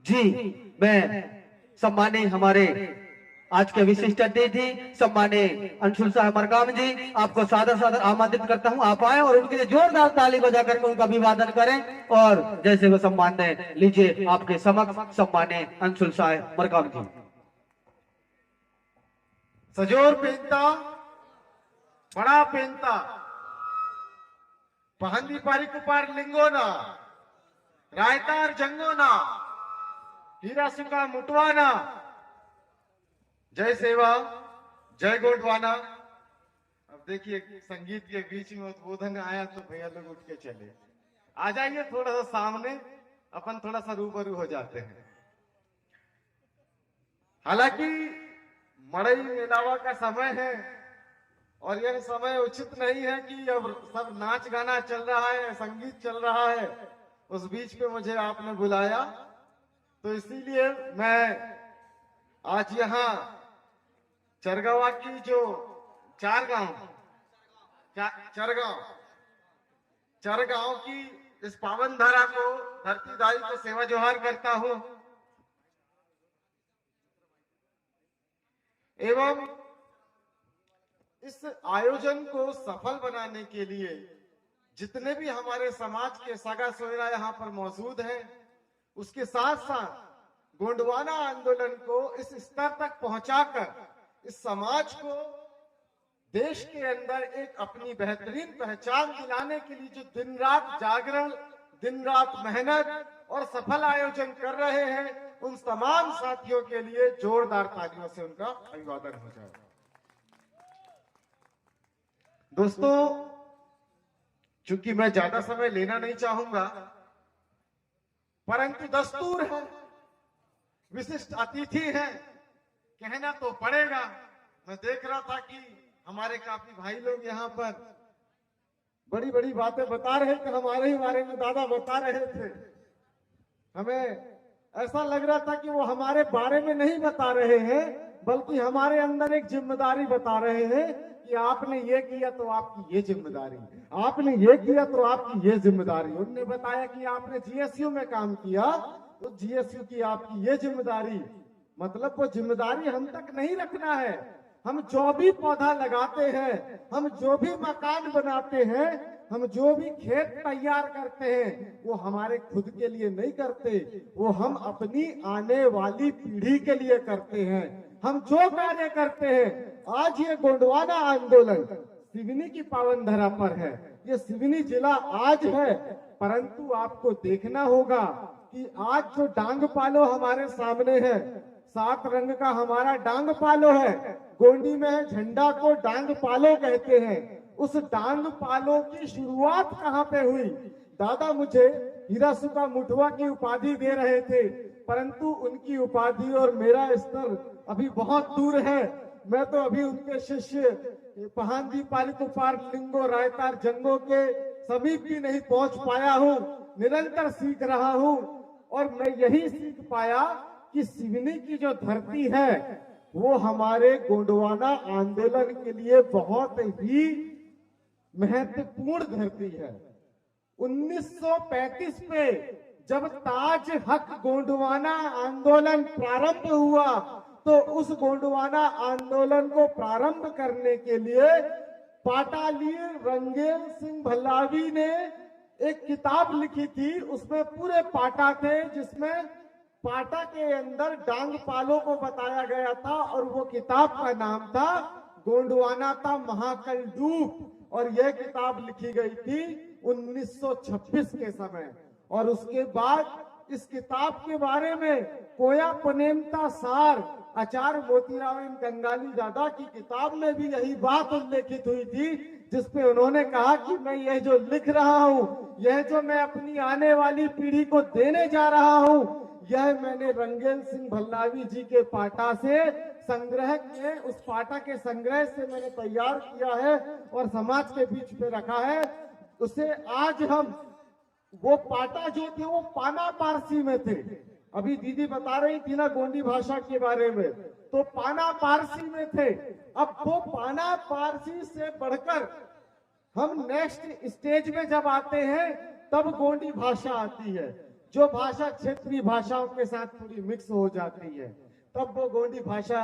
जी, मैं सम्मानीय हमारे आज के विशिष्ट अतिथि सम्मानीय अंशुल साहब मरकाम जी आपको सादर सादर आमंत्रित करता हूं। आप आए और उनके लिए जोरदार ताली बजा करके उनका अभिवादन करें और जैसे वो सम्मान दें। लीजिए आपके समक्ष सम्मानीय अंशुल साहब मरकाम जी। सजोर पेंता बड़ा पेंता पहंदी पारी कुपार लिंगोना रायतार जंगोना हीरा सुका मुटवाना जय सेवा जय गोडवाना। अब देखिए संगीत के बीच में उद्बोधन आया तो भैया लोग उठ के चले। आ जाइए थोड़ा सा सामने, अपन थोड़ा सा रूबरू हो जाते हैं। हालांकि मड़ई मेलावा का समय है और यह समय उचित नहीं है कि अब सब नाच गाना चल रहा है, संगीत चल रहा है, उस बीच पे मुझे आपने बुलाया तो इसीलिए मैं आज यहाँ चरगावा की जो चरगांव की इस पावन धरा को धरती दाई को सेवा जोहार करता हूं एवं इस आयोजन को सफल बनाने के लिए जितने भी हमारे समाज के सगा सोयरा यहाँ पर मौजूद हैं, उसके साथ साथ गोंडवाना आंदोलन को इस स्तर तक पहुंचाकर इस समाज को देश के अंदर एक अपनी बेहतरीन पहचान दिलाने के लिए जो दिन रात जागरण, दिन रात मेहनत और सफल आयोजन कर रहे हैं, उन तमाम साथियों के लिए जोरदार तालियों से उनका अभिवादन हो जाए। दोस्तों, चूंकि मैं ज्यादा समय लेना नहीं चाहूंगा, परंतु दस्तूर है, विशिष्ट अतिथि है, कहना तो पड़ेगा। मैं देख रहा था कि हमारे काफी भाई लोग यहाँ पर बड़ी बड़ी बातें बता रहे थे, हमारे ही बारे में दादा बता रहे थे। हमें ऐसा लग रहा था कि वो हमारे बारे में नहीं बता रहे हैं, बल्कि हमारे अंदर एक जिम्मेदारी बता रहे हैं कि आपने ये किया तो आपकी ये जिम्मेदारी, आपने ये किया तो आपकी ये जिम्मेदारी। उन्होंने बताया कि आपने जीएसयू में काम किया तो जीएसयू की आपकी ये जिम्मेदारी। मतलब वो जिम्मेदारी हम तक नहीं रखना है। हम जो भी पौधा लगाते हैं, हम जो भी मकान बनाते हैं, हम जो भी खेत तैयार करते हैं, वो हमारे खुद के लिए नहीं करते, वो हम अपनी आने वाली पीढ़ी के लिए करते हैं। हम जो कार्य करते हैं, आज ये गोंडवाना आंदोलन सिवनी की पावन धरा पर है, ये सिवनी जिला आज है, परंतु आपको देखना होगा कि आज जो डांग पालो हमारे सामने है, 7 रंग का हमारा डांग पालो है। गोंडी में झंडा को डांग पालो कहते हैं। उस डांग पालो की शुरुआत कहाँ पे हुई? दादा मुझे हीरा सुका मुठवा की उपाधि दे रहे थे, परंतु उनकी उपाधि और मेरा स्तर अभी बहुत दूर है। मैं तो अभी उनके शिष्य पहांदी पालिकुपार लिंगो रायतार जंगों के समीप भी नहीं पहुंच पाया हूं। निरंतर सीख रहा हूं और मैं यही सीख पाया कि सिवनी की जो धरती है वो हमारे गोंडवाना आंदोलन के लिए बहुत ही महत्वपूर्ण धरती है। 1935 में जब ताज हक गोंडवाना आंदोलन प्रारंभ हुआ तो उस गोंडवाना आंदोलन को प्रारंभ करने के लिए पाटाली रंगेल सिंह भल्लावी ने एक किताब लिखी थी। उसमें पूरे पाटा थे, जिसमें पाटा के अंदर डांग पालो को बताया गया था और वो किताब का नाम था गोंडवाना था महाकल डूब और यह किताब लिखी गई थी 1926 के समय। और उसके बाद इस किताब के बारे में कोया पनेमता सार आचार्य मोतीराव गंगाली दादा की किताब में भी यही बात उल्लेखित हुई थी, जिसपे उन्होंने कहा कि मैं यह जो लिख रहा हूं, यह जो मैं अपनी आने वाली पीढ़ी को देने जा रहा हूं, यह मैंने रंगेल सिंह भल्लावी जी के पाटा से संग्रह किए, उस पाटा के संग्रह से मैंने तैयार किया है और समाज के बीच में रखा है। उसे आज हम वो पाटा जो थे वो पाना पारसी में थे। अभी दीदी बता रही थी ना गोंडी भाषा के बारे में, तो पाना पारसी में थे। अब वो पाना पारसी से बढ़कर हम नेक्स्ट स्टेज में जब आते हैं तब गोंडी भाषा आती है। जो भाषा क्षेत्रीय भाषाओं के साथ थोड़ी मिक्स हो जाती है, तब वो गोंडी भाषा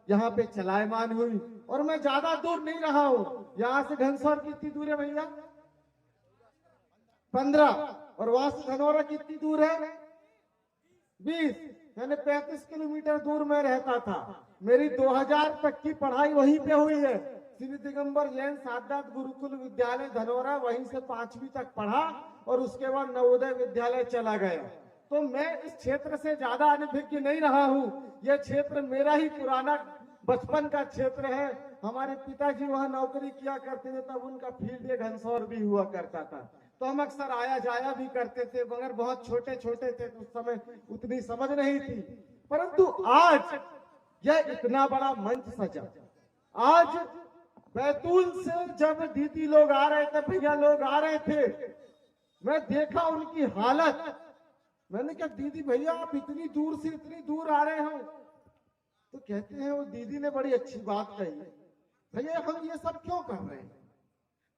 यहाँ पे चलायमान हुई। और मैं ज्यादा दूर नहीं रहा हूँ, यहाँ से घनसौर कितनी दूर है भैया? 15। और वहां से धनौरा कितनी दूर है? 20। यानी 35 किलोमीटर दूर में रहता था। मेरी 2000 तक की पढ़ाई वहीं पे हुई है, श्री दिगंबर जैन सारनाथ गुरुकुल विद्यालय धनौरा, वहीं से 5वीं तक पढ़ा और उसके बाद नवोदय विद्यालय चला गया। तो मैं इस क्षेत्र से ज्यादा अनभिज्ञ नहीं रहा हूँ। यह क्षेत्र मेरा ही पुराना बचपन का क्षेत्र है। हमारे पिताजी वहाँ नौकरी किया करते थे, तब उनका फील्ड घनसौर भी हुआ करता था, तो हम अक्सर आया जाया भी करते थे, मगर बहुत छोटे छोटे थे तो उस समय उतनी समझ नहीं थी। परंतु आज यह इतना बड़ा मंच सजा। आज बैतूल से जब दीदी लोग आ रहे थे, भैया लोग आ रहे थे, मैं देखा उनकी हालत। मैंने कहा दीदी भैया आप इतनी दूर से इतनी दूर आ रहे हो? तो कहते हैं वो दीदी ने बड़ी अच्छी बात कही, भैया हम ये सब क्यों कर रहे हैं?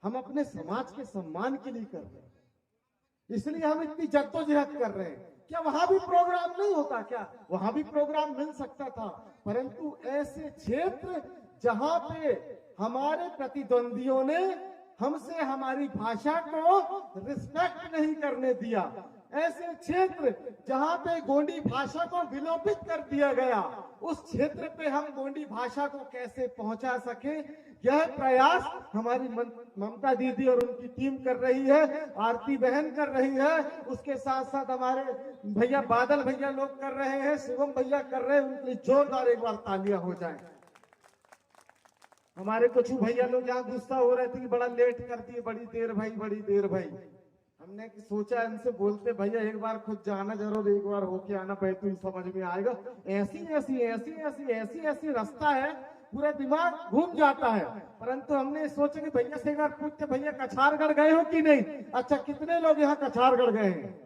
हम अपने समाज के सम्मान के लिए कर रहे हैं, इसलिए हम इतनी जद्दोजहद कर रहे हैं। क्या वहां भी प्रोग्राम नहीं होता क्या? वहां भी प्रोग्राम मिल सकता था, परंतु ऐसे क्षेत्र जहां पे हमारे प्रतिद्वंदियों ने हमसे हमारी भाषा को रिस्पेक्ट नहीं करने दिया, ऐसे क्षेत्र जहां पे गोंडी भाषा को विलोपित कर दिया गया, उस क्षेत्र पे हम गोंडी भाषा को कैसे पहुंचा सके, यह प्रयास हमारी ममता दीदी और उनकी टीम कर रही है, आरती बहन कर रही है, उसके साथ साथ हमारे भैया बादल भैया लोग कर रहे हैं, शिवम भैया कर रहे हैं। उनके लिए जोरदार एक बार तालियां हो जाए। हमारे कुछ भैया लोग यहाँ गुस्सा हो रहे थे कि बड़ा लेट कर दिए, बड़ी देर भाई, बड़ी देर भाई। हमने सोचा इनसे बोलते भैया एक बार खुद जाना जरूर, एक बार होके आना, बैतूल समझ में आएगा। ऐसी ऐसी ऐसी ऐसी ऐसी ऐसी रास्ता है, पूरा दिमाग घूम जाता है। परंतु हमने सोचा कि भैया से एक बार पूछते, भैया कछारगढ़ गए हो कि नहीं? अच्छा कितने लोग यहाँ कछारगढ़ गए हैं?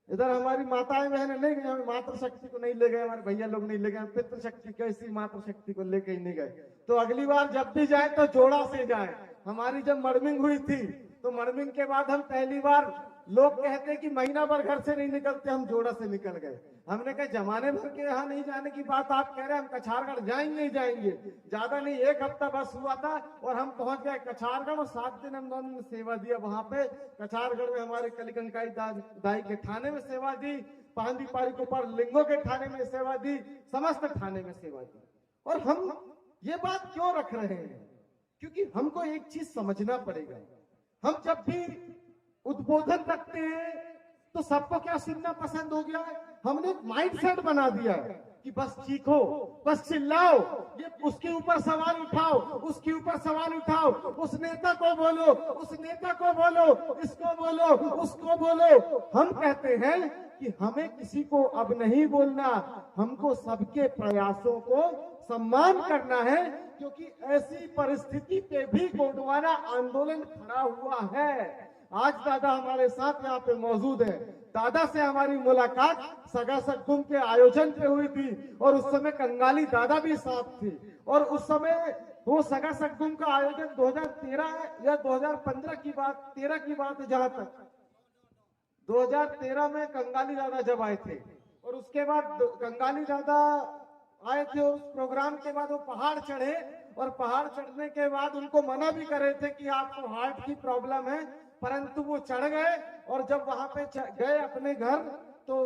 इधर हमारी माताएं बहनें नहीं गए, हमें मातृशक्ति को नहीं ले गए, हमारे भैया लोग नहीं ले गए, पितृशक्ति कैसी मातृशक्ति को लेके ही नहीं गए। तो अगली बार जब भी जाए तो जोड़ा से जाए। हमारी जब मर्मिंग हुई थी तो मर्मिंग के बाद हम पहली बार, लोग कहते कि महीना भर घर से नहीं निकलते, हम जोड़ा से निकल गए। हमने कहा जमाने भर के यहाँ नहीं जाने की बात आप कह रहे हैं, हम कछारगढ़ जाएंगे ही जाएंगे। ज्यादा नहीं, 1 हफ्ता बस हुआ था और हम पहुंच गए कछारगढ़, और 7 दिन हम दोनों ने सेवा दिया वहां पे कछारगढ़ में। हमारे कलिकंकाई दाई के थाने में सेवा दी, पांदी पारी को पर लिंगों के थाने में सेवा दी, समस्त थाने में सेवा दी। और हम ये बात क्यों रख रहे हैं? क्योंकि हमको एक चीज समझना पड़ेगा। हम जब भी उद्बोधन रखते हैं तो सबको क्या सुनना पसंद हो गया है? हमने एक माइंडसेट बना दिया है कि बस चीखो, बस चिल्लाओ, ये उसके ऊपर सवाल उठाओ, उसके ऊपर सवाल उठाओ, उस नेता को बोलो, उस नेता को बोलो, इसको बोलो, उसको बोलो। हम कहते हैं कि हमें किसी को अब नहीं बोलना, हमको सबके प्रयासों को सम्मान करना है, क्योंकि ऐसी परिस्थिति पे भी गोंडवाना आंदोलन खड़ा हुआ है। आज दादा हमारे साथ यहाँ पे मौजूद है। दादा से हमारी मुलाकात सगा सगुम के आयोजन पे हुई थी और उस समय कंगाली दादा भी साथ थी। और उस समय वो सगा सगुम का आयोजन 2013 या 2015 की बात, 13 की बात है जहां तक, 2013 में कंगाली दादा जब आए थे, और उसके बाद कंगाली दादा आए थे और उस प्रोग्राम के बाद वो पहाड़ चढ़े, और पहाड़ चढ़ने के बाद उनको मना भी कर रहे थे कि आपको हार्ट की प्रॉब्लम है, परंतु वो चढ़ गए। और जब वहां पे गए अपने घर तो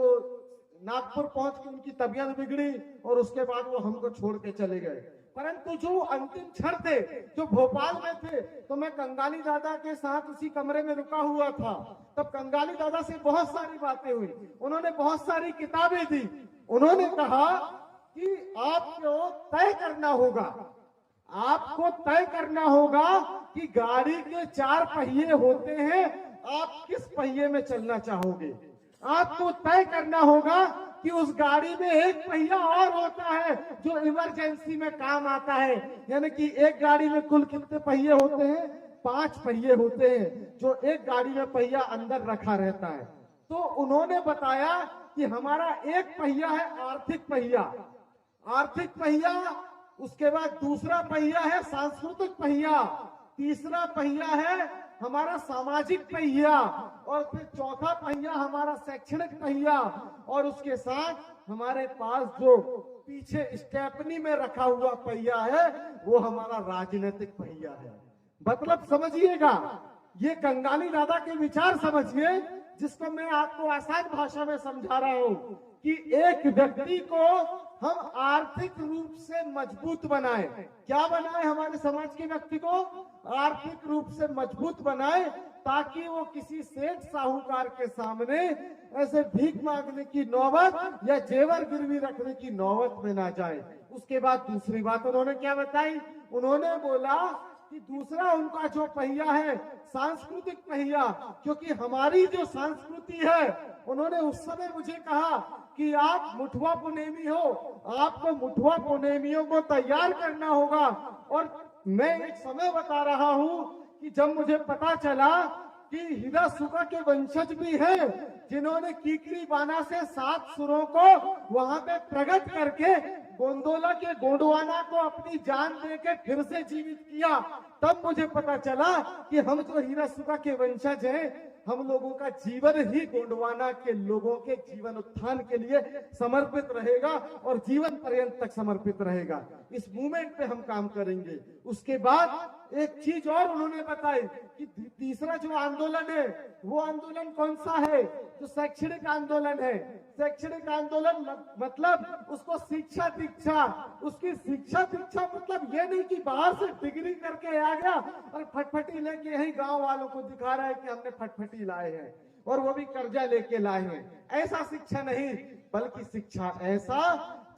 नागपुर पहुंच के उनकी तबीयत बिगड़ी और उसके बाद वो हमको छोड़ के चले गए। परंतु जो अंतिम क्षण थे, जो भोपाल में थे, तो मैं कंगाली दादा के साथ उसी कमरे में रुका हुआ था। तब कंगाली दादा से बहुत सारी बातें हुई, उन्होंने बहुत सारी किताबें दी। उन्होंने कहा कि आपको तय करना होगा, आपको तय करना होगा कि गाड़ी के 4 पहिए होते हैं, आप किस पहिए में चलना चाहोगे। आपको तय करना होगा कि उस गाड़ी में एक पहिया और होता है जो इमरजेंसी में काम आता है। यानी कि एक गाड़ी में कुल कितने पहिए होते हैं? 5 पहिए होते हैं, जो एक गाड़ी में पहिया अंदर रखा रहता है। तो उन्होंने बताया कि हमारा एक पहिया है आर्थिक पहिया, आर्थिक पहिया, उसके बाद दूसरा पहिया है सांस्कृतिक पहिया, तीसरा पहिया है हमारा सामाजिक पहिया, और फिर चौथा पहिया हमारा शैक्षणिक पहिया, और उसके साथ हमारे पास जो पीछे स्टेपनी में रखा हुआ पहिया है वो हमारा राजनीतिक पहिया है। मतलब समझिएगा, ये कंगाली दादा के विचार समझिए, जिसको मैं आपको आसान भाषा में समझा रहा हूं कि एक व्यक्ति को हम आर्थिक रूप से मजबूत बनाए। क्या बनाए? हमारे समाज के व्यक्ति को आर्थिक रूप से मजबूत बनाए, ताकि वो किसी सेठ साहूकार के सामने ऐसे भीख मांगने की नौबत या जेवर गिरवी रखने की नौबत में ना जाए। उसके बाद दूसरी बात उन्होंने क्या बताई? उन्होंने बोला कि दूसरा उनका जो पहिया है सांस्कृतिक पहिया, क्योंकि हमारी जो संस्कृति है, उन्होंने उस समय मुझे कहा कि आप मुठवा पुनेमी हो, आपको मुठवा पुनेमियों को तैयार करना होगा। और मैं एक समय बता रहा हूं कि जब मुझे पता चला कि हिरासुका के वंशज भी हैं जिन्होंने कीकरी बाना से 7 सुरों को वहां पे प्रकट करके गोंदोला के गोंडवाना को अपनी जान देके फिर से जीवित किया, तब मुझे पता चला कि हम जो हिरासुका के वंशज हैं, हम लोगों का जीवन ही गोंडवाना के लोगों के जीवन उत्थान के लिए समर्पित रहेगा और जीवन पर्यंत तक समर्पित रहेगा। इस मूवमेंट पे हम काम करेंगे। उसके बाद एक चीज और उन्होंने बताई कि तीसरा जो आंदोलन है वो आंदोलन कौन सा है? जो शैक्षणिक आंदोलन है। शैक्षणिक आंदोलन मतलब उसको शिक्षा दीक्षा, उसकी शिक्षा दीक्षा मतलब ये नहीं कि बाहर से डिग्री करके आ गया और फटफटी लेके यही गांव वालों को दिखा रहा है कि हमने फटफटी लाए हैं और वो भी कर्जा लेके लाए हैं। ऐसा शिक्षा नहीं, बल्कि शिक्षा ऐसा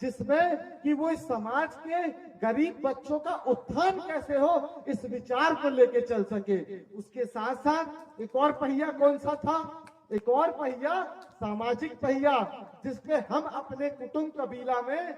जिसमें कि वो इस समाज के गरीब बच्चों का उत्थान कैसे हो, इस विचार को लेके चल सके। उसके साथ साथ एक और पहिया कौन सा था? एक और पहिया सामाजिक पहिया, जिसपे हम अपने कुटुंब कबीला में